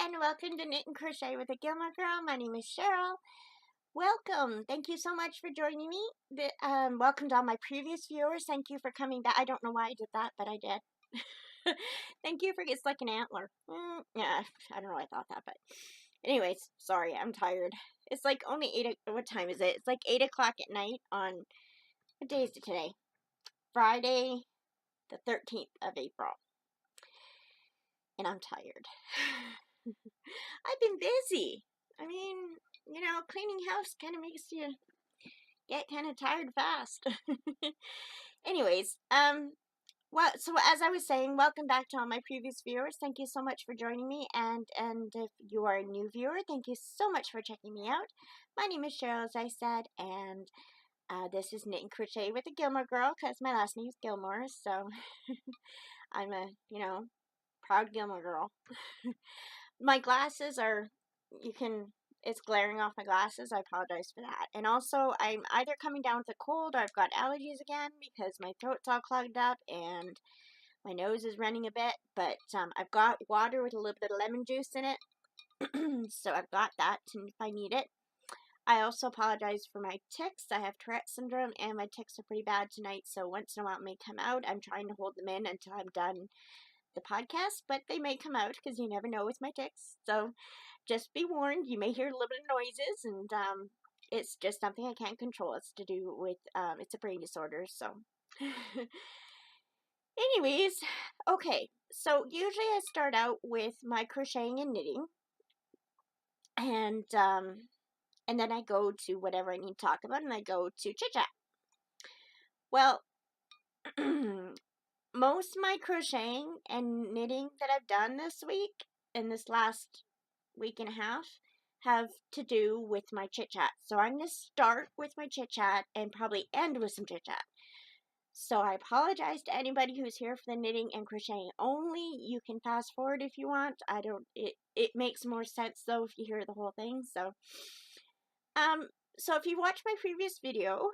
and welcome to Knit and Crochet with a Gilmore Girl. My name is Cheryl. Welcome. Thank you so much for joining me. Welcome to all my previous viewers. Thank you for coming back. I don't know why I did that, but I did. Thank you for, it's like an antler. Yeah, I don't know why I thought that, but anyways, sorry, I'm tired. It's like only 8, what time is it? It's like 8 o'clock at night on, what day is it today? Friday, the 13th of April. And I'm tired. I've been busy. I mean, you know, cleaning house kind of makes you get kind of tired fast. Anyways, so as I was saying, welcome back to all my previous viewers. Thank you so much for joining me, and if you are a new viewer, thank you so much for checking me out. My name is Cheryl, as I said, and this is Knit and Crochet with a Gilmore Girl, because my last name is Gilmore, so I'm a, proud Gilmore Girl. My glasses are, it's glaring off my glasses. I apologize for that. And also, I'm either coming down with a cold or I've got allergies again because my throat's all clogged up and my nose is running a bit. But I've got water with a little bit of lemon juice in it. So I've got that if I need it. I also apologize for my tics. I have Tourette syndrome and my tics are pretty bad tonight. So once in a while it may come out. I'm trying to hold them in until I'm done the podcast, but they may come out because you never know with my tics. So just be warned, you may hear a little bit of noises, and it's just something I can't control. It's to do with it's a brain disorder. So anyways, okay, so usually I start out with my crocheting and knitting, and then I go to whatever I need to talk about, and I go to Chitchat. Well, most of my crocheting and knitting that I've done this week, in this last week and a half, have to do with my Chitchat. So I'm going to start with my Chitchat and probably end with some Chitchat. So I apologize to anybody who's here for the knitting and crocheting only. You can fast forward if you want. It makes more sense though if you hear the whole thing. So if you watch my previous video,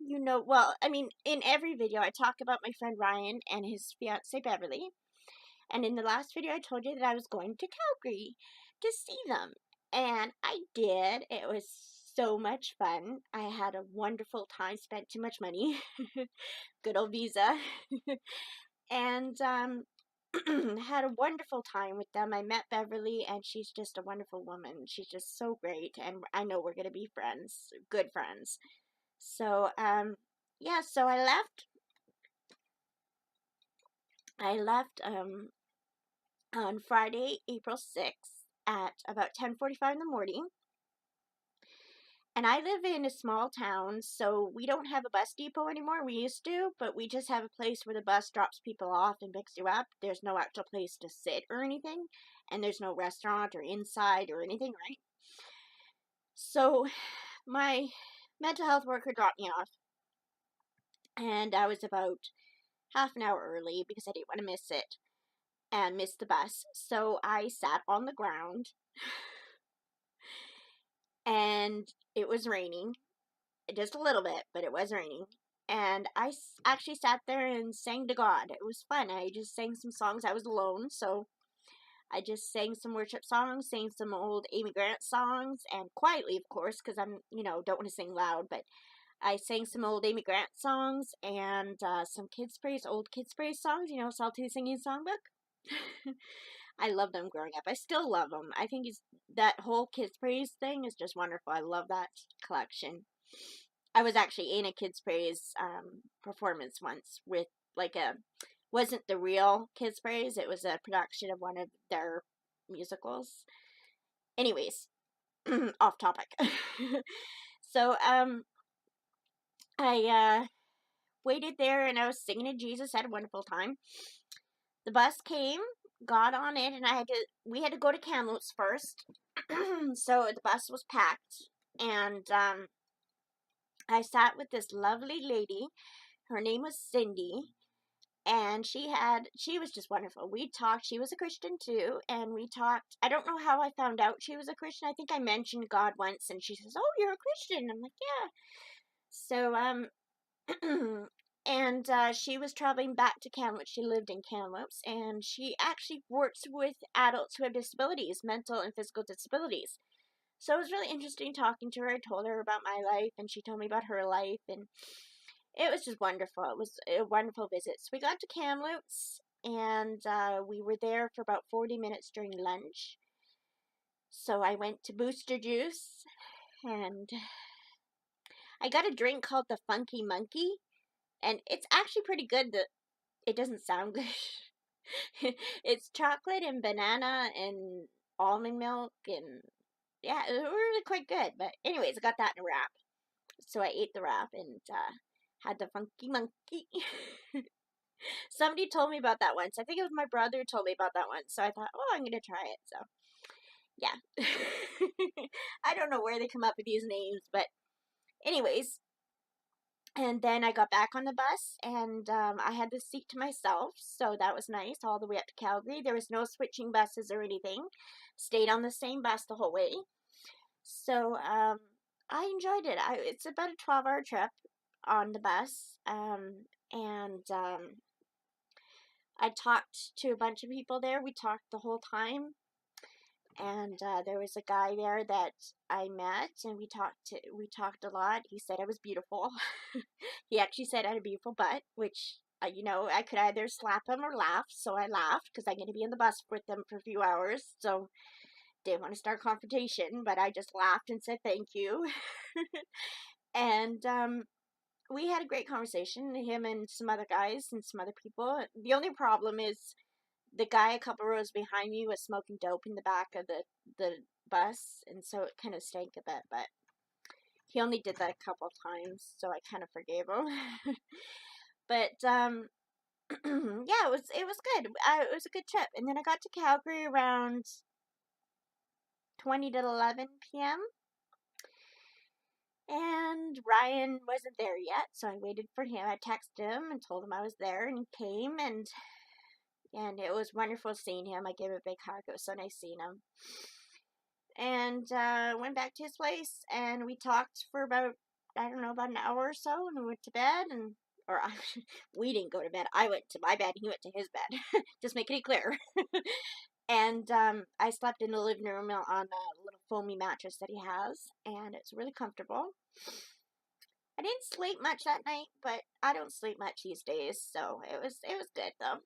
you know, well, I mean, in every video I talk about my friend Ryan and his fiancée Beverly. And in the last video I told you that I was going to Calgary to see them. And I did. It was so much fun. I had a wonderful time, spent too much money. Good old visa. And had a wonderful time with them. I met Beverly and she's just a wonderful woman. She's just so great. And I know we're going to be friends, good friends. So, yeah, so I left on Friday, April 6th at about 10:45 in the morning. And I live in a small town, so we don't have a bus depot anymore. We used to, but we just have a place where the bus drops people off and picks you up. There's no actual place to sit or anything, and there's no restaurant or inside or anything, right? So my mental health worker dropped me off, and I was about half an hour early because I didn't want to miss it and miss the bus. So I sat on the ground and it was raining, just a little bit, but it was raining. And I actually sat there and sang to God. It was fun. I just sang some songs. I was alone, so I just sang some worship songs, sang some old Amy Grant songs, and quietly, of course, because I'm, don't want to sing loud, but I sang some old Amy Grant songs and some old kids' praise songs, Salty Singing Songbook. I love them growing up. I still love them. I think that whole kids' praise thing is just wonderful. I love that collection. I was actually in a kids' praise performance once with wasn't the real kids' praise. It was a production of one of their musicals. Anyways, off topic. So, I waited there and I was singing to Jesus, had a wonderful time. The bus came, got on it, and we had to go to Kamloops first. So the bus was packed, and I sat with this lovely lady. Her name was Cindy, and she was just wonderful. We talked. She was a Christian too, and we talked. I don't know how I found out she was a Christian. I think I mentioned God once, and she says, "Oh, you're a Christian." I'm like, "Yeah." So And she was traveling back to Kamloops. She lived in Kamloops, and she actually works with adults who have disabilities, mental and physical disabilities. So it was really interesting talking to her. I told her about my life, and she told me about her life, and it was just wonderful. It was a wonderful visit. So we got to Kamloops, and we were there for about 40 minutes during lunch. So I went to Booster Juice, and I got a drink called the Funky Monkey, and it's actually pretty good. It doesn't sound good. It's chocolate and banana and almond milk, and yeah, it was really quite good. But anyways, I got that in a wrap. So I ate the wrap and had the Funky Monkey. Somebody told me about that once. I think it was my brother who told me about that once. So I thought, oh, I'm going to try it. So, yeah. I don't know where they come up with these names, but anyways. And then I got back on the bus, and I had the seat to myself, so that was nice, all the way up to Calgary. There was no switching buses or anything. Stayed on the same bus the whole way. So I enjoyed it. It's about a 12-hour trip on the bus, and I talked to a bunch of people there. We talked the whole time. And there was a guy there that I met, and we talked a lot. He said I was beautiful. He actually said I had a beautiful butt, which I could either slap him or laugh. So I laughed because I'm going to be in the bus with them for a few hours. So didn't want to start confrontation, but I just laughed and said thank you. And we had a great conversation. Him and some other guys and some other people. The only problem is, the guy a couple rows behind me was smoking dope in the back of the bus, and so it kind of stank a bit, but he only did that a couple times, so I kind of forgave him. But yeah, it was good. It was a good trip. And then I got to Calgary around 20 to 11 p.m. And Ryan wasn't there yet, so I waited for him. I texted him and told him I was there, and he came, and it was wonderful seeing him. I gave him a big hug. It was so nice seeing him. And went back to his place, and we talked for about an hour or so, and we went to bed, or we didn't go to bed. I went to my bed, he went to his bed. Just making it clear. And I slept in the living room on a little foamy mattress that he has, and it's really comfortable. I didn't sleep much that night, but I don't sleep much these days, so it was good though.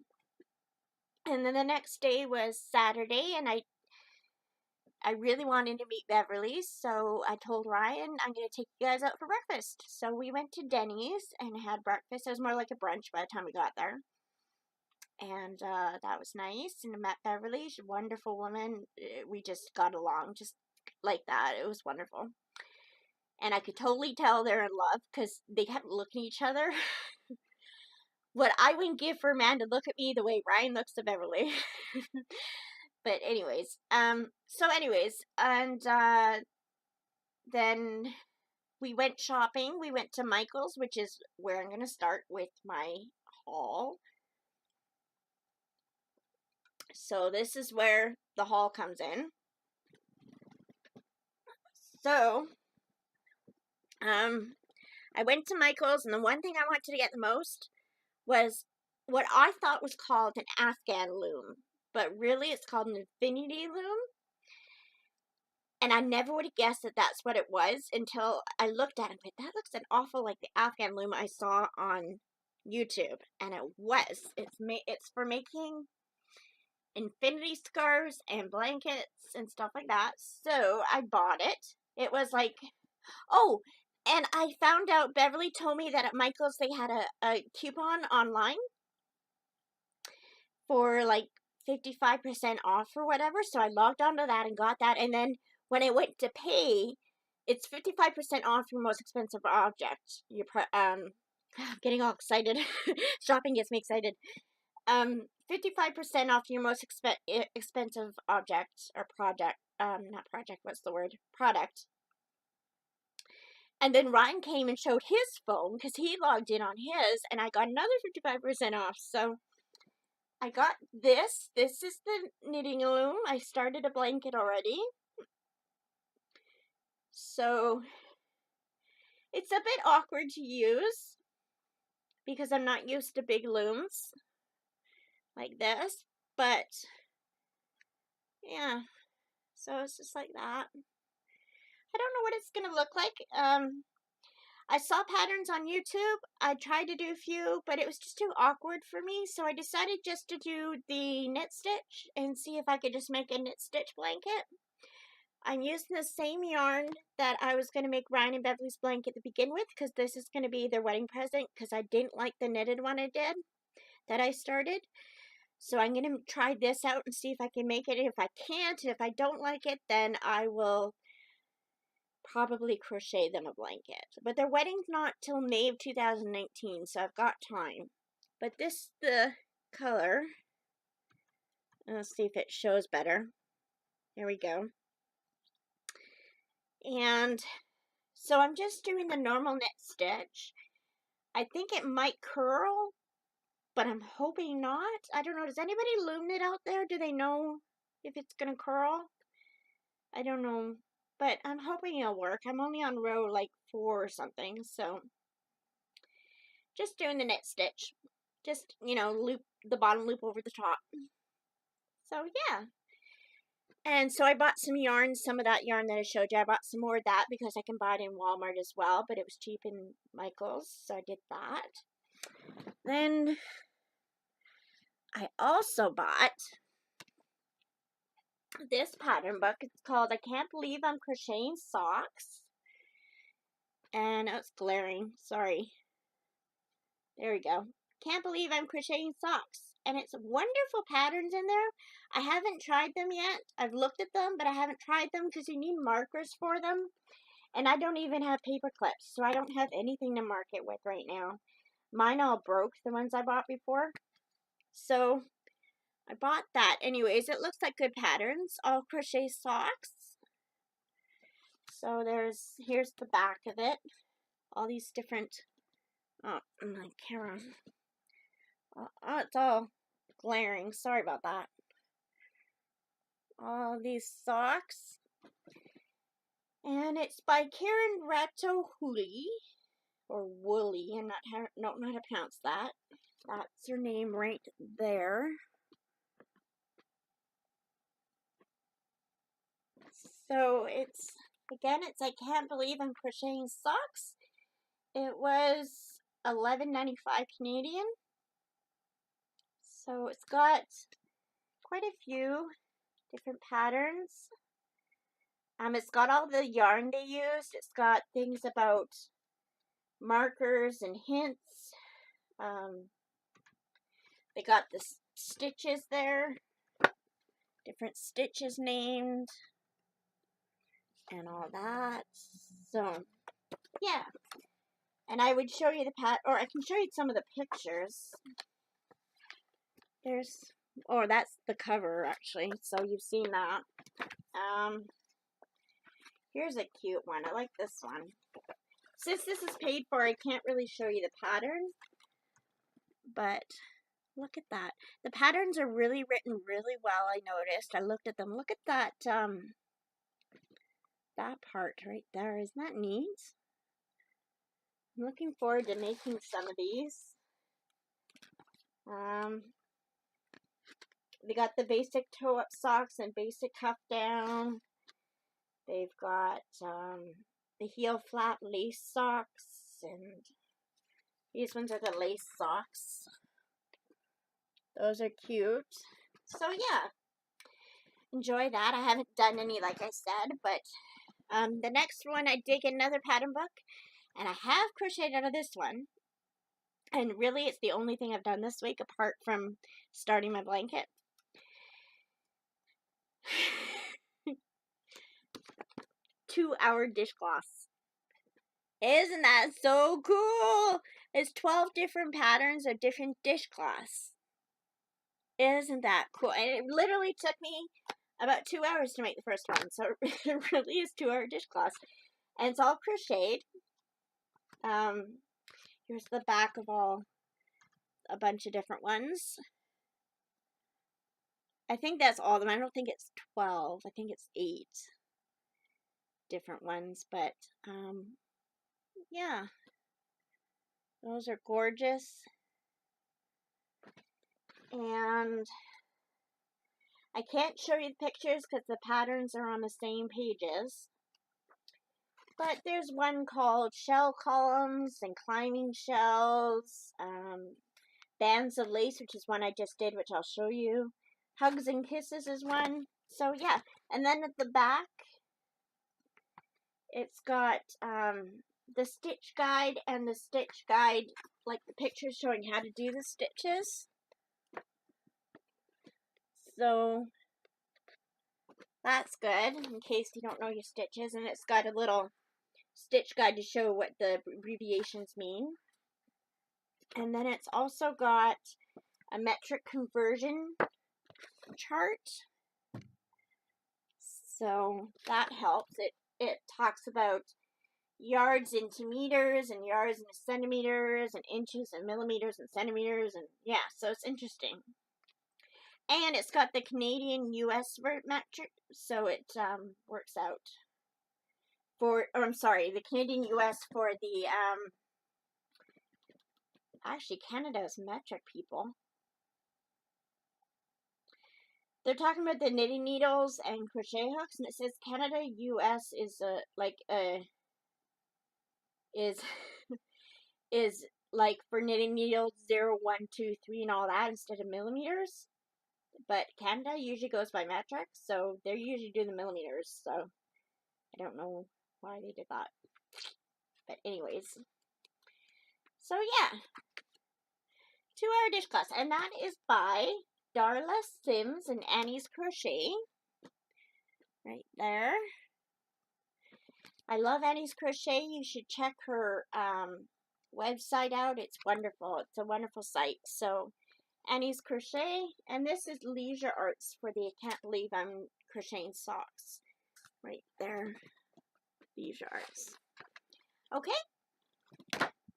And then the next day was Saturday, and I really wanted to meet Beverly, so I told Ryan, I'm going to take you guys out for breakfast. So we went to Denny's and had breakfast. It was more like a brunch by the time we got there. And that was nice. And I met Beverly. She's a wonderful woman. We just got along just like that. It was wonderful. And I could totally tell they're in love because they kept looking at each other. What I wouldn't give for a man to look at me the way Ryan looks at Beverly. But anyways, and then we went shopping. We went to Michael's, which is where I'm going to start with my haul. So this is where the haul comes in. So, I went to Michael's, and the one thing I wanted to get the most was what I thought was called an Afghan loom, but really it's called an infinity loom. And I never would have guessed that that's what it was until I looked at it. But that looks an awful like the Afghan loom I saw on YouTube, and it was. It's for making infinity scarves and blankets and stuff like that. So I bought it. It was like, oh, and I found out, Beverly told me that at Michael's they had a coupon online for like 55% off or whatever. So I logged onto that and got that. And then when I went to pay, it's 55% off your most expensive object. I'm getting all excited. Shopping gets me excited. 55% off your most expensive object or project. Not project. What's the word? Product. And then Ryan came and showed his phone because he logged in on his, and I got another 55% off. So I got this. This is the knitting loom. I started a blanket already. So it's a bit awkward to use because I'm not used to big looms like this, but yeah, so it's just like that. I don't know what it's gonna look like. I saw patterns on YouTube. I tried to do a few, but it was just too awkward for me, so I decided just to do the knit stitch and see if I could just make a knit stitch blanket. I'm using the same yarn that I was going to make Ryan and Beverly's blanket to begin with, because this is going to be their wedding present, because I didn't like the knitted one I did, that I started. So I'm going to try this out and see if I can make it. If I can't, if I don't like it, then I will probably crochet them a blanket. But their wedding's not till May of 2019, so I've got time. But this is the color. Let's see if it shows better. There we go. And so I'm just doing the normal knit stitch. I think it might curl, but I'm hoping not. I don't know. Does anybody loom knit out there? Do they know if it's going to curl? I don't know. But I'm hoping it'll work. I'm only on row like 4 or something. So just doing the knit stitch. Just, you know, loop the bottom loop over the top. So yeah. And so I bought some yarn, some of that yarn that I showed you. I bought some more of that because I can buy it in Walmart as well, but it was cheap in Michael's, so I did that. Then I also bought this pattern book. It's called I Can't Believe I'm Crocheting Socks. And it's glaring, sorry. There we go. Can't Believe I'm Crocheting Socks. And it's wonderful patterns in there. I haven't tried them yet. I've looked at them, but I haven't tried them because you need markers for them. And I don't even have paper clips, so I don't have anything to mark it with right now. Mine all broke, the ones I bought before. So I bought that. Anyways, it looks like good patterns. All crochet socks. So here's the back of it. All these different, oh, my camera. Oh, it's all glaring. Sorry about that. All these socks. And it's by Karen Ratto-Hooley, or Woolly. I'm not know how to pronounce that. That's her name right there. So it's, again, it's I Can't Believe I'm Crocheting Socks. It was $11.95 Canadian. So it's got quite a few different patterns. It's got all the yarn they used. It's got things about markers and hints. They got the stitches there. Different stitches named. And all that. So, yeah. And I would show you or I can show you some of the pictures. That's the cover, actually. So you've seen that. Here's a cute one. I like this one. Since this is paid for, I can't really show you the pattern. But look at that. The patterns are really written really well, I noticed. I looked at them. Look at that, that part right there. Isn't that neat? I'm looking forward to making some of these. They got the basic toe-up socks and basic cuff down. They've got the heel flap lace socks, and these ones are the lace socks. Those are cute. So yeah, enjoy that. I haven't done any, like I said, but the next one I did get another pattern book, and I have crocheted out of this one. And really, it's the only thing I've done this week apart from starting my blanket. 2-hour dishcloths. Isn't that so cool? It's 12 different patterns of different dishcloths. Isn't that cool? And it literally took me about 2 hours to make the first one. So it really is 2-hour dishcloths. And it's all crocheted. Here's the back of a bunch of different ones. I think that's all of them. I don't think it's 12. I think it's 8 different ones. But, yeah. Those are gorgeous. And I can't show you the pictures because the patterns are on the same pages. But there's one called Shell Columns and Climbing Shells. Bands of Lace, which is one I just did, which I'll show you. Hugs and Kisses is one. So yeah. And then at the back, it's got the stitch guide and the stitch guide, like the pictures showing how to do the stitches. So that's good in case you don't know your stitches. And it's got a little stitch guide to show what the abbreviations mean. And then it's also got a metric conversion chart. So that helps. It talks about yards into meters and yards into centimeters and inches and millimeters and centimeters, and yeah, so it's interesting. And it's got the Canadian US metric, so it works out for, or I'm sorry, the Canadian US for the actually Canada's metric, people. They're talking about the knitting needles and crochet hooks, and it says Canada US is is like for knitting needles 0, 1, 2, 3 and all that instead of millimeters. But Canada usually goes by metric, so they're usually doing the millimeters, so I don't know why they did that. But anyways. So yeah. 2-hour dishcloth, and that is by Darla Sims and Annie's Crochet. Right there. I love Annie's Crochet. You should check her website out. It's wonderful. It's a wonderful site. So Annie's Crochet, and this is Leisure Arts for the I Can't Believe I'm Crocheting Socks. Right there. Leisure Arts. Okay.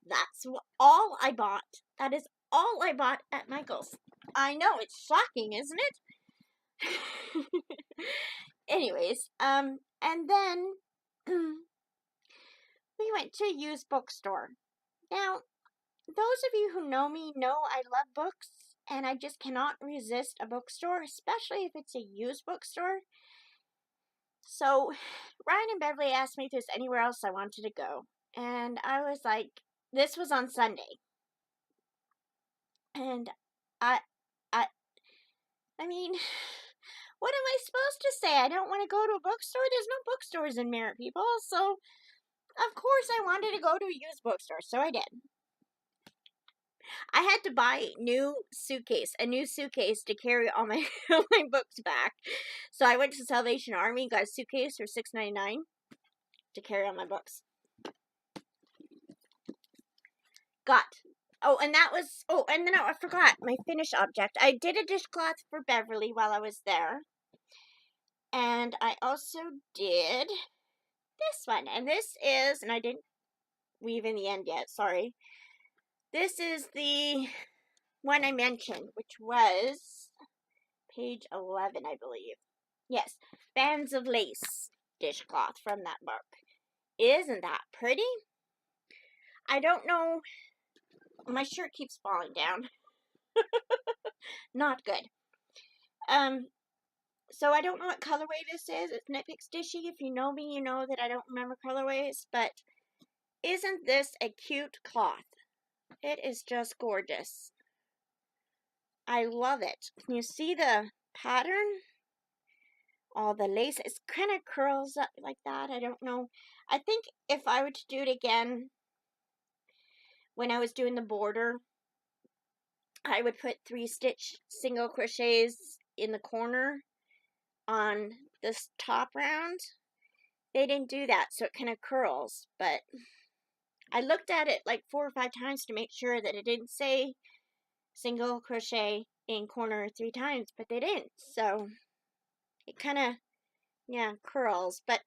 That's all I bought. That is all I bought at Michael's. I know, it's shocking, isn't it? Anyways, and then we went to a used bookstore. Now, those of you who know me know I love books, and I just cannot resist a bookstore, especially if it's a used bookstore. So, Ryan and Beverly asked me if there's anywhere else I wanted to go, and I was like, this was on Sunday, and I mean, what am I supposed to say? I don't want to go to a bookstore? There's no bookstores in Merritt, people, so of course I wanted to go to a used bookstore, so I did. I had to buy a new suitcase to carry all my my books back. So I went to Salvation Army, got a suitcase for $6.99 to carry all my books. And then I forgot my finished object. I did a dishcloth for Beverly while I was there. And I also did this one. And this is, and I didn't weave in the end yet, sorry. This is the one I mentioned, which was page 11, I believe. Yes, Bands of Lace dishcloth from that book. Isn't that pretty? I don't know. My shirt keeps falling down. Not good. So I don't know what colorway this is. It's Knit Picks Dishy. If you know me, you know that I don't remember colorways. But isn't this a cute cloth? It is just gorgeous. I love it. Can you see the pattern? All the lace. It kind of curls up like that. I don't know. I think if I were to do it again, when I was doing the border, I would put 3 stitch single crochets in the corner on this top round. They didn't do that, so it kind of curls, but I looked at it like 4 or 5 times to make sure that it didn't say single crochet in corner 3 times, but they didn't, so it kind of, yeah, curls, but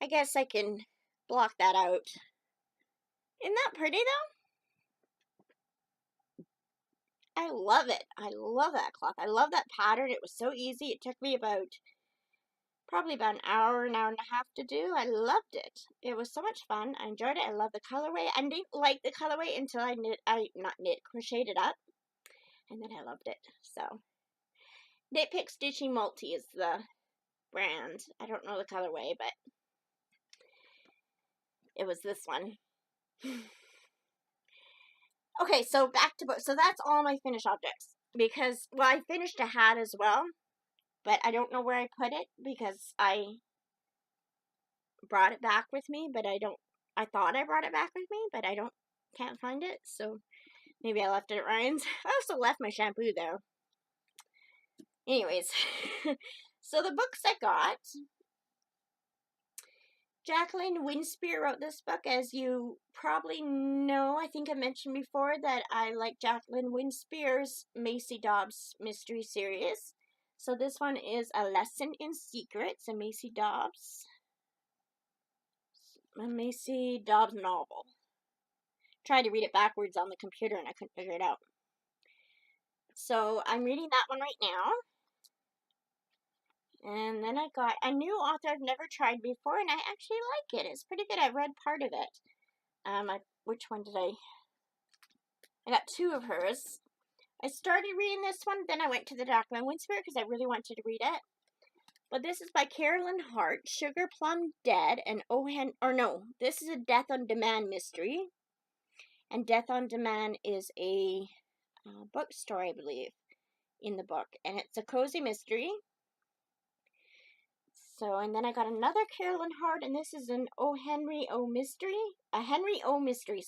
I guess I can block that out. Isn't that pretty though? I love it. I love that cloth. I love that pattern. It was so easy. It took me about probably about an hour and a half to do. I loved it. It was so much fun. I enjoyed it. I love the colorway. I didn't like the colorway until crocheted it up. And then I loved it. So, Knit Pick Stitching Multi is the brand. I don't know the colorway, but it was this one. Okay, so back to books. So that's all my finished objects. Because, well, I finished a hat as well. But I don't know where I put it because I brought it back with me. But I thought I brought it back with me, but can't find it. So maybe I left it at Ryan's. I also left my shampoo there. Anyways, so the books I got. Jacqueline Winspear wrote this book. As you probably know, I think I mentioned before that I like Jacqueline Winspear's Macy Dobbs mystery series. So this one is A Lesson in Secrets, a Macy Dobbs novel. Tried to read it backwards on the computer and I couldn't figure it out. So I'm reading that one right now. And then I got a new author I've never tried before, and I actually like it. It's pretty good. I read part of it. Which one did I got two of hers. I started reading this one, then I went to the Jacqueline Winspear because I really wanted to read it. But this is by Carolyn Hart, Sugar Plum Dead, and this is a Death on Demand mystery. And Death on Demand is a bookstore, I believe, in the book. And it's a cozy mystery. So, and then I got another Carolyn Hart, and this is an Henry O mystery. A Henry O mystery,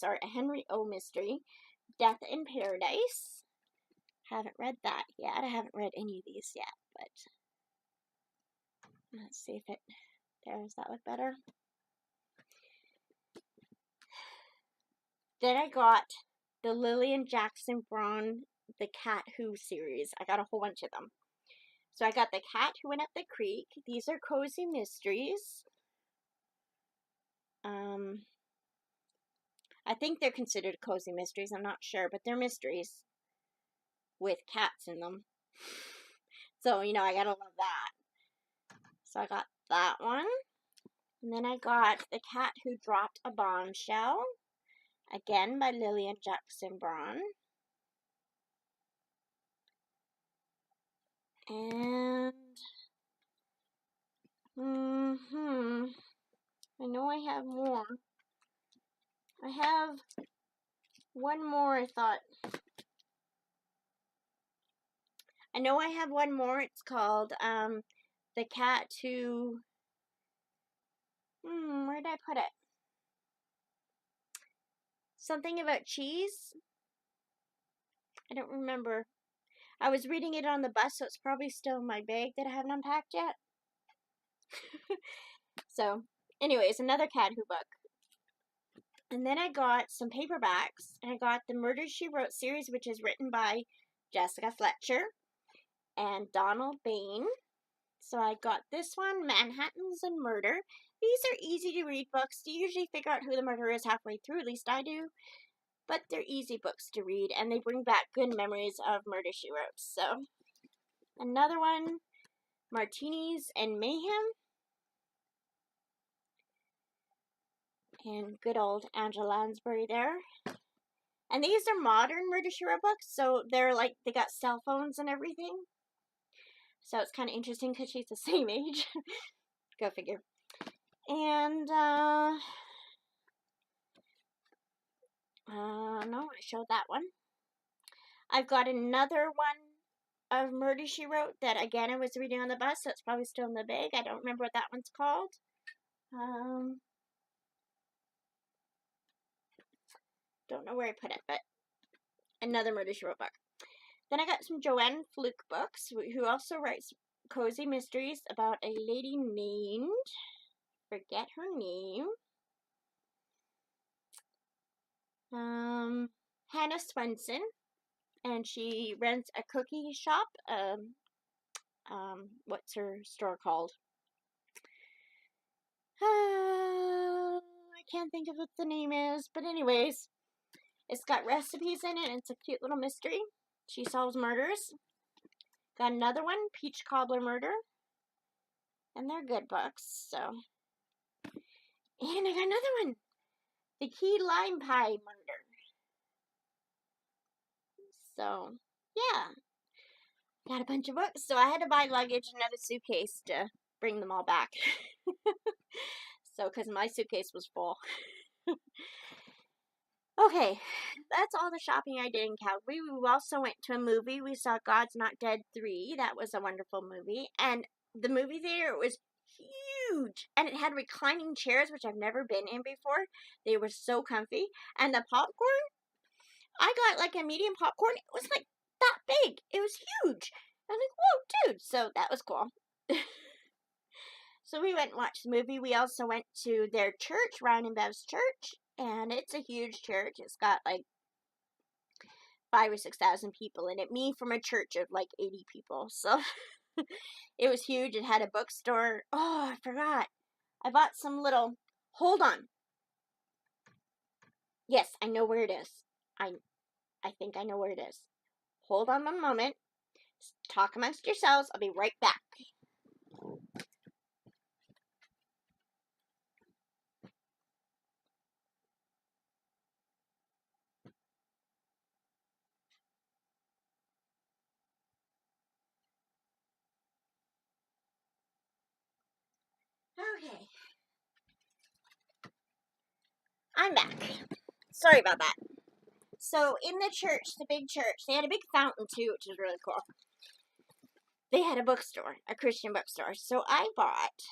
Death in Paradise. Haven't read that yet. I haven't read any of these yet, but let's see if does that look better? Then I got the Lillian Jackson Braun, the Cat Who series. I got a whole bunch of them. So I got The Cat Who Went Up the Creek. These are cozy mysteries. I think they're considered cozy mysteries. I'm not sure, but they're mysteries with cats in them. So, I gotta love that. So I got that one. And then I got The Cat Who Dropped a Bombshell. Again by Lillian Jackson Braun. And I know I have more. I have one more, I thought. I know I have one more. It's called The Cat Who... where did I put it? Something about cheese? I don't remember. I was reading it on the bus, so it's probably still in my bag that I haven't unpacked yet. So, anyways, another Cat Who book. And then I got some paperbacks. And I got the Murder, She Wrote series, which is written by Jessica Fletcher and Donald Bain. So I got this one, Manhattans and Murder. These are easy to read books. You usually figure out who the murderer is halfway through, at least I do. But they're easy books to read, and they bring back good memories of Murder, She Wrote. So, another one, Martinis and Mayhem. And good old Angela Lansbury there. And these are modern Murder, She Wrote books, so they're like, they got cell phones and everything. So it's kind of interesting because she's the same age. Go figure. And, no, I showed that one. I've got another one of Murder, She Wrote that, again, I was reading on the bus, so it's probably still in the bag. I don't remember what that one's called. Don't know where I put it, but another Murder, She Wrote book. Then I got some Joanne Fluke books, who also writes cozy mysteries about a lady named, forget her name, Hannah Swenson, and she rents a cookie shop. What's her store called? I can't think of what the name is, but anyways, it's got recipes in it, and it's a cute little mystery. She solves murders. Got another one, Peach Cobbler Murder. And and they're good books, so. And I got another one, The Key Lime Pie Murder. So, yeah, got a bunch of books, so I had to buy luggage, another suitcase to bring them all back. So, because my suitcase was full. Okay, that's all the shopping I did in Calgary. We also went to a movie. We saw God's Not Dead 3. That was a wonderful movie. And the movie theater was huge. And it had reclining chairs, which I've never been in before. They were so comfy. And the popcorn, I got like a medium popcorn. It was like that big. It was huge. I'm like, whoa, dude. So that was cool. So we went and watched the movie. We also went to their church, Ryan and Bev's church. And it's a huge church. It's got like 5,000 or 6,000 people in it. Me from a church of like 80 people. So it was huge. It had a bookstore. Oh, I forgot. I bought some little. Hold on. Yes, I know where it is. I think I know where it is. Hold on one moment. Talk amongst yourselves. I'll be right back. Okay. I'm back. Sorry about that. So, in the church, the big church, they had a big fountain too, which is really cool. They had a bookstore, a Christian bookstore. So, I bought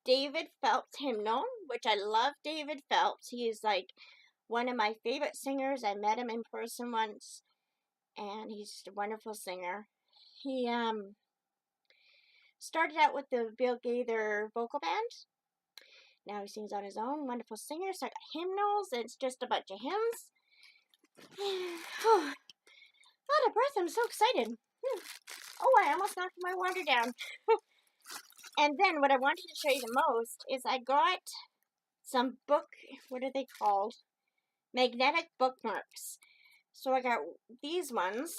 David Phelps hymnal, which I love David Phelps. He is like one of my favorite singers. I met him in person once, and he's just a wonderful singer. He started out with the Bill Gaither vocal band. Now he sings on his own. Wonderful singer. So I got hymnals. It's just a bunch of hymns. Oh, out of breath. I'm so excited. Oh, I almost knocked my water down. And then what I wanted to show you the most is I got some what are they called? Magnetic bookmarks. So I got these ones.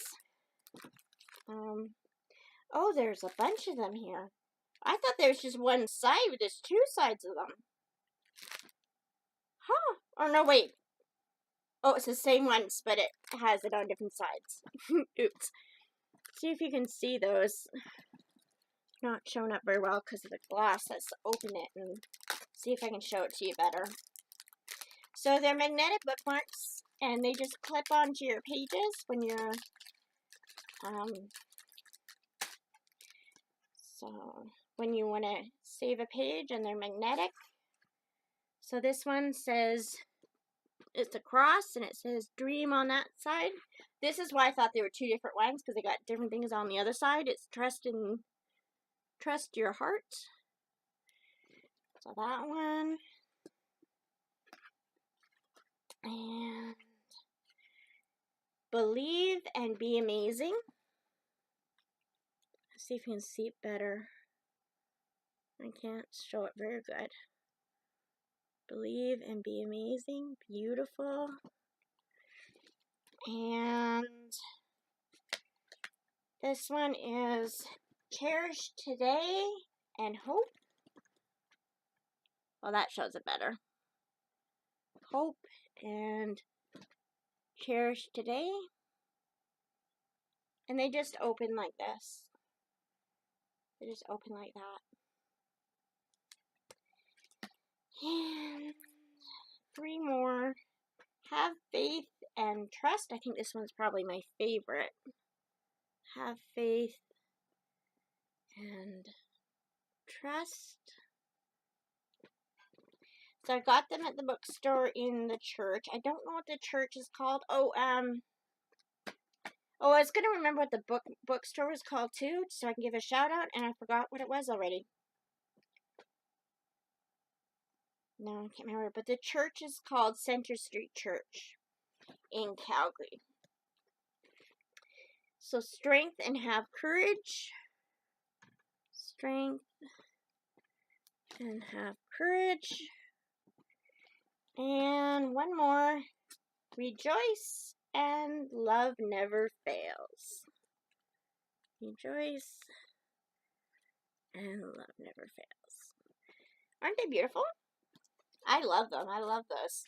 Oh, there's a bunch of them here. I thought there was just one side, but there's two sides of them. Huh. Oh, no, wait. Oh, it's the same ones, but it has it on different sides. Oops. See if you can see those. Not showing up very well because of the glass. Let's open it and see if I can show it to you better. So they're magnetic bookmarks, and they just clip onto your pages when you're, so when you want to save a page, and they're magnetic. So this one says, it's a cross, and it says dream on that side. This is why I thought they were two different ones, because they got different things on the other side. It's trust your heart. So that one. And believe and be amazing. Let's see if you can see it better. I can't show it very good. Believe and be amazing. Beautiful. And this one is cherish today and hope. Well, that shows it better. Hope and cherish today. And they just open like this. They just open like that. And 3 more. Have faith and trust. I think this one's probably my favorite. Have faith and trust. So I got them at the bookstore in the church. I don't know what the church is called. Oh, I was going to remember what the bookstore was called too, so I can give a shout out, and I forgot what it was already. No, I can't remember, but the church is called Center Street Church in Calgary. So strength and have courage. Strength and have courage. And one more. Rejoice and love never fails. Rejoice And love never fails. Aren't they beautiful? I love them. I love those.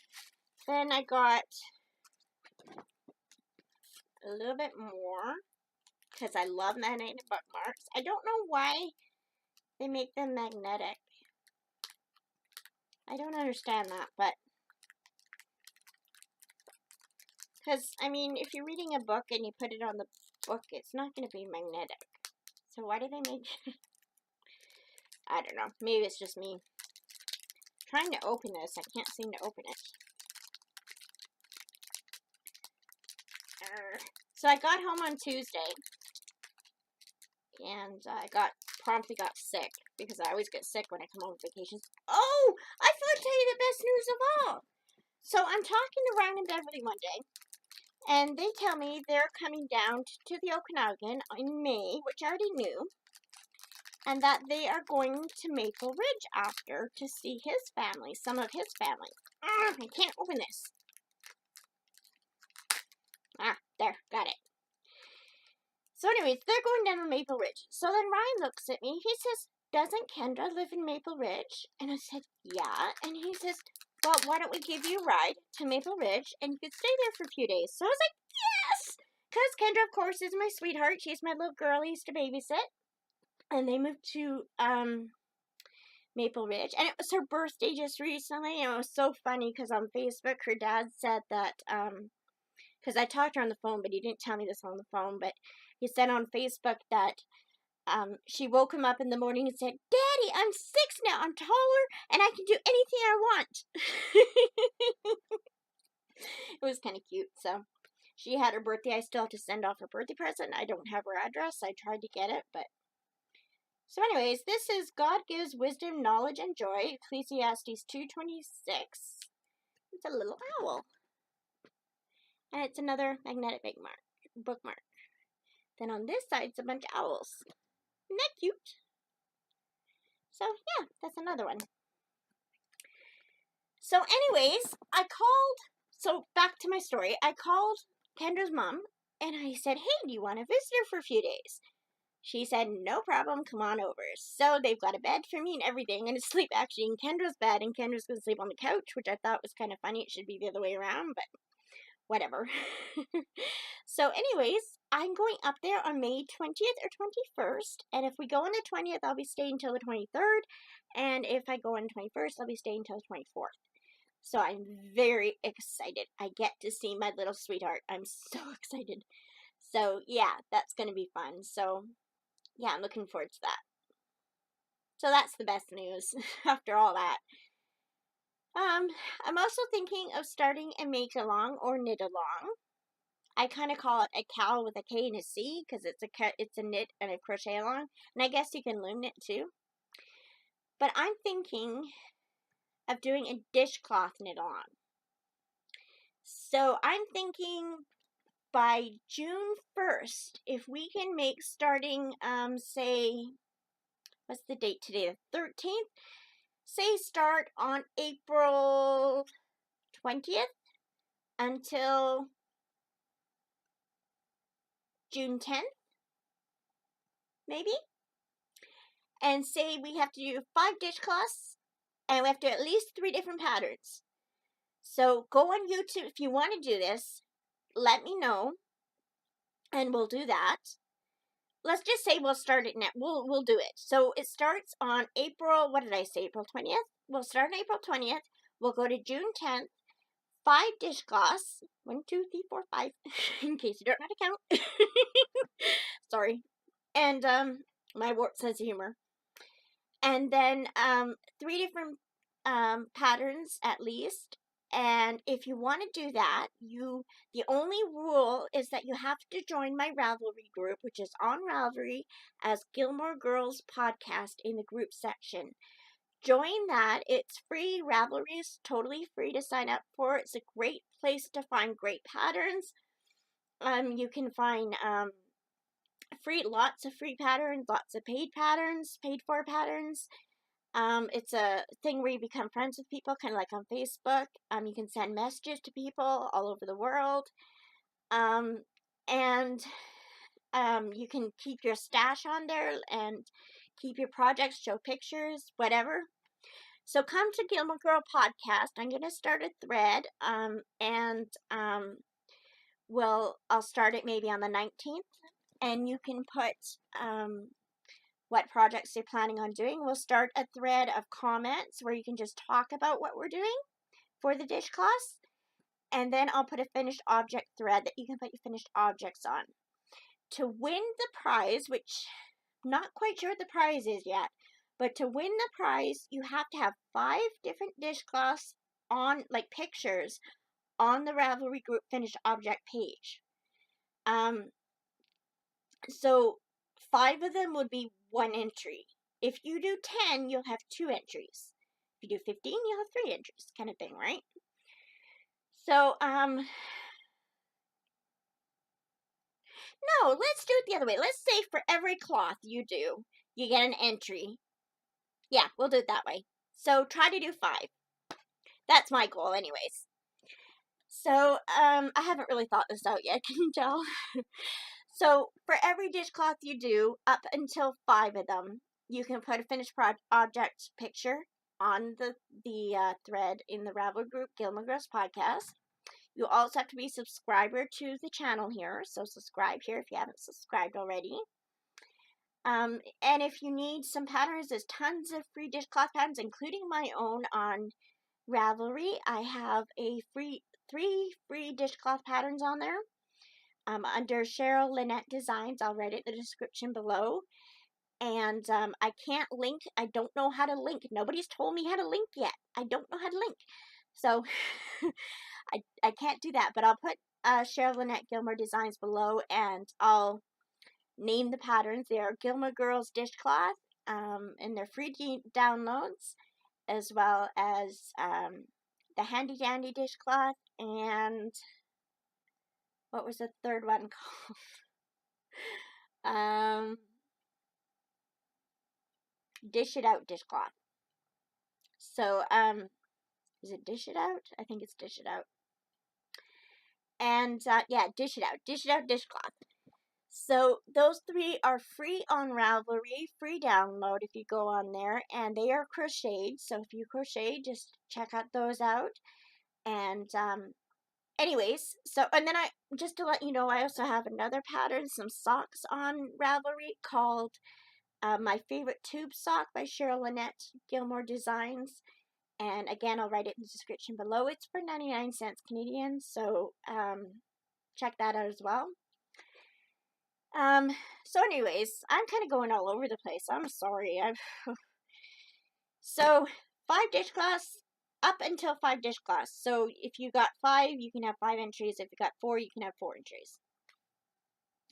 Then I got a little bit more because I love magnetic bookmarks. I don't know why they make them magnetic. I don't understand that, but because, I mean, if you're reading a book and you put it on the book, it's not going to be magnetic. So why do they make I don't know. Maybe it's just me. Trying to open this. I can't seem to open it. So I got home on Tuesday. And I promptly got sick. Because I always get sick when I come home from vacations. Oh! I forgot to tell you the best news of all! So I'm talking to Ryan and Beverly one day. And they tell me they're coming down to the Okanagan in May, which I already knew. And that they are going to Maple Ridge after to see his family, some of his family. I can't open this. There, got it. So anyways, they're going down to Maple Ridge. So then Ryan looks at me. He says, doesn't Kendra live in Maple Ridge? And I said, yeah. And he says, well, why don't we give you a ride to Maple Ridge and you could stay there for a few days. So I was like, yes! Because Kendra, of course, is my sweetheart. She's my little girl I used to babysit. And they moved to Maple Ridge. And it was her birthday just recently. And it was so funny because on Facebook, her dad said that, because I talked to her on the phone, but he didn't tell me this on the phone, but he said on Facebook that she woke him up in the morning and said, Daddy, I'm 6 now. I'm taller and I can do anything I want. It was kind of cute. So she had her birthday. I still have to send off her birthday present. I don't have her address. I tried to get it, but. So anyways, this is God gives wisdom, knowledge, and joy. Ecclesiastes 2:26. It's a little owl. And it's another magnetic bookmark. Then on this side, it's a bunch of owls. Isn't that cute? So, yeah, that's another one. So, anyways, so back to my story. I called Kendra's mom, and I said, hey, do you want a visitor for a few days? She said, no problem, come on over. So, they've got a bed for me and everything. I'm going to sleep actually in Kendra's bed, and Kendra's going to sleep on the couch, which I thought was kind of funny. It should be the other way around, but whatever. So anyways, I'm going up there on May 20th or 21st. And if we go on the 20th, I'll be staying until the 23rd. And if I go on the 21st, I'll be staying until the 24th. So I'm very excited. I get to see my little sweetheart. I'm so excited. So yeah, that's going to be fun. So yeah, I'm looking forward to that. So that's the best news after all that. I'm also thinking of starting a make along or knit along. I kind of call it a cowl with a K and a C because it's a knit and a crochet along, and I guess you can loom knit too. But I'm thinking of doing a dishcloth knit along. So I'm thinking by June 1st, if we can make starting, say, what's the date today? The 13th. Say start on April 20th until June 10th, maybe. And say we have to do 5 dishcloths, and we have to do at least 3 different patterns. So go on YouTube if you want to do this. Let me know, and we'll do that. Let's just say we'll start it now. We'll do it. So it starts on April. What did I say? April 20th. We'll start on April 20th. We'll go to June 10th. 5 dishcloths. 1, 2, 3, 4, 5. In case you don't know how to count. Sorry. And my warped sense of humor. And then 3 different patterns at least. And if you want to do that, the only rule is that you have to join my Ravelry group, which is on Ravelry as Gilmore Girls Podcast in the group section. Join that. It's free. Ravelry is totally free to sign up for. It's a great place to find great patterns. You can find lots of free patterns, lots of paid for patterns. It's a thing where you become friends with people, kind of like on Facebook. You can send messages to people all over the world. And you can keep your stash on there, and keep your projects, show pictures, whatever. So come to Gilmore Girl Podcast. I'm going to start a thread, and I'll start it maybe on the 19th, and you can put what projects you're planning on doing. We'll start a thread of comments where you can just talk about what we're doing for the dishcloths, and then I'll put a finished object thread that you can put your finished objects on. To win the prize, which I'm not quite sure what the prize is yet, but to win the prize, you have to have 5 different dishcloths on, like pictures, on the Ravelry group finished object page. So 5 of them would be 1 entry. If you do 10, you'll have 2 entries. If you do 15, you'll have 3 entries, kind of thing, right? So, no, let's do it the other way. Let's say for every cloth you do, you get an entry. Yeah, we'll do it that way. So try to do 5. That's my goal anyways. So, I haven't really thought this out yet, can you tell? So, for every dishcloth you do, up until 5 of them, you can put a finished object picture on the thread in the Ravelry group, Gilmore Girls Podcast. You also have to be a subscriber to the channel here, so subscribe here if you haven't subscribed already. And if you need some patterns, there's tons of free dishcloth patterns, including my own on Ravelry. I have a 3 free dishcloth patterns on there. Under Cheryl-Lynette Designs, I'll write it in the description below. And I can't link. I don't know how to link. Nobody's told me how to link yet. I don't know how to link. So I can't do that. But I'll put Cheryl-Lynette Gilmore Designs below, and I'll name the patterns. They are Gilmore Girls Dishcloth, and they're free downloads, as well as the Handy Dandy Dishcloth, and what was the third one called? Dish It Out Dishcloth. So, is it Dish It Out? I think it's Dish It Out. And, yeah, Dish It Out. Dish It Out Dishcloth. So, those 3 are free on Ravelry, free download if you go on there, and they are crocheted. So, if you crochet, just check out those out. And, anyways, so, and then just to let you know, I also have another pattern, some socks on Ravelry called My Favorite Tube Sock by Cheryl-Lynette Gilmore Designs. And again, I'll write it in the description below. It's for 99 cents Canadian, so check that out as well. So anyways, I'm kind of going all over the place. I'm sorry. So 5 dishcloths, up until 5 dishcloths. So if you got 5, you can have 5 entries. If you got 4, you can have 4 entries.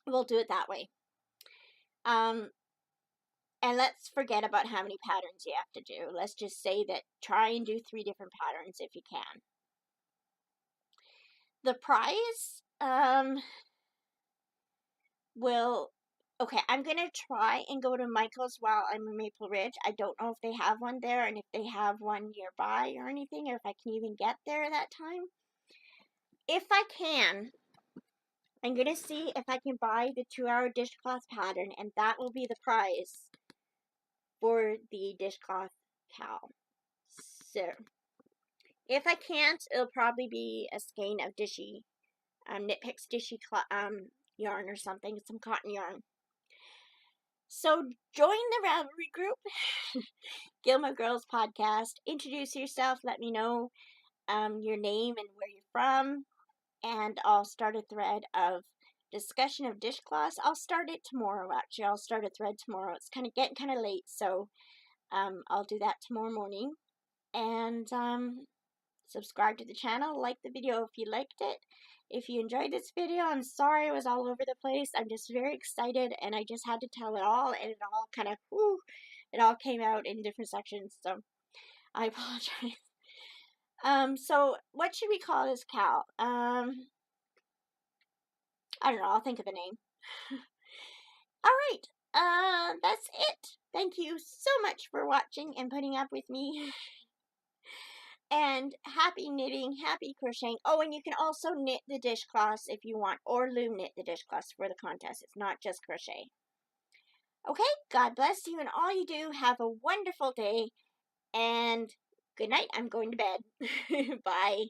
We'll do it that way. And let's forget about how many patterns you have to do. Let's just say that try and do 3 different patterns if you can. The prize okay, I'm going to try and go to Michael's while I'm in Maple Ridge. I don't know if they have one there, and if they have one nearby or anything, or if I can even get there that time. If I can, I'm going to see if I can buy the 2-hour dishcloth pattern, and that will be the prize for the dishcloth cowl. So, if I can't, it'll probably be a skein of Knit Picks Dishy yarn or something, some cotton yarn. So, join the Ravelry group, Gilmore Girls Podcast. Introduce yourself, let me know your name and where you're from, and I'll start a thread of discussion of dishcloths. I'll start it tomorrow, actually. I'll start a thread tomorrow. It's getting kind of late, so I'll do that tomorrow morning. And subscribe to the channel, like the video if you liked it. If you enjoyed this video, I'm sorry it was all over the place. I'm just very excited, and I just had to tell it all, and it all kind of, it all came out in different sections, so I apologize. So what should we call this cowl? I don't know, I'll think of a name. Alright, that's it. Thank you so much for watching and putting up with me. And happy knitting, happy crocheting. Oh, and you can also knit the dishcloths if you want, or loom knit the dishcloths for the contest. It's not just crochet. Okay, God bless you and all you do. Have a wonderful day, and good night. I'm going to bed. Bye.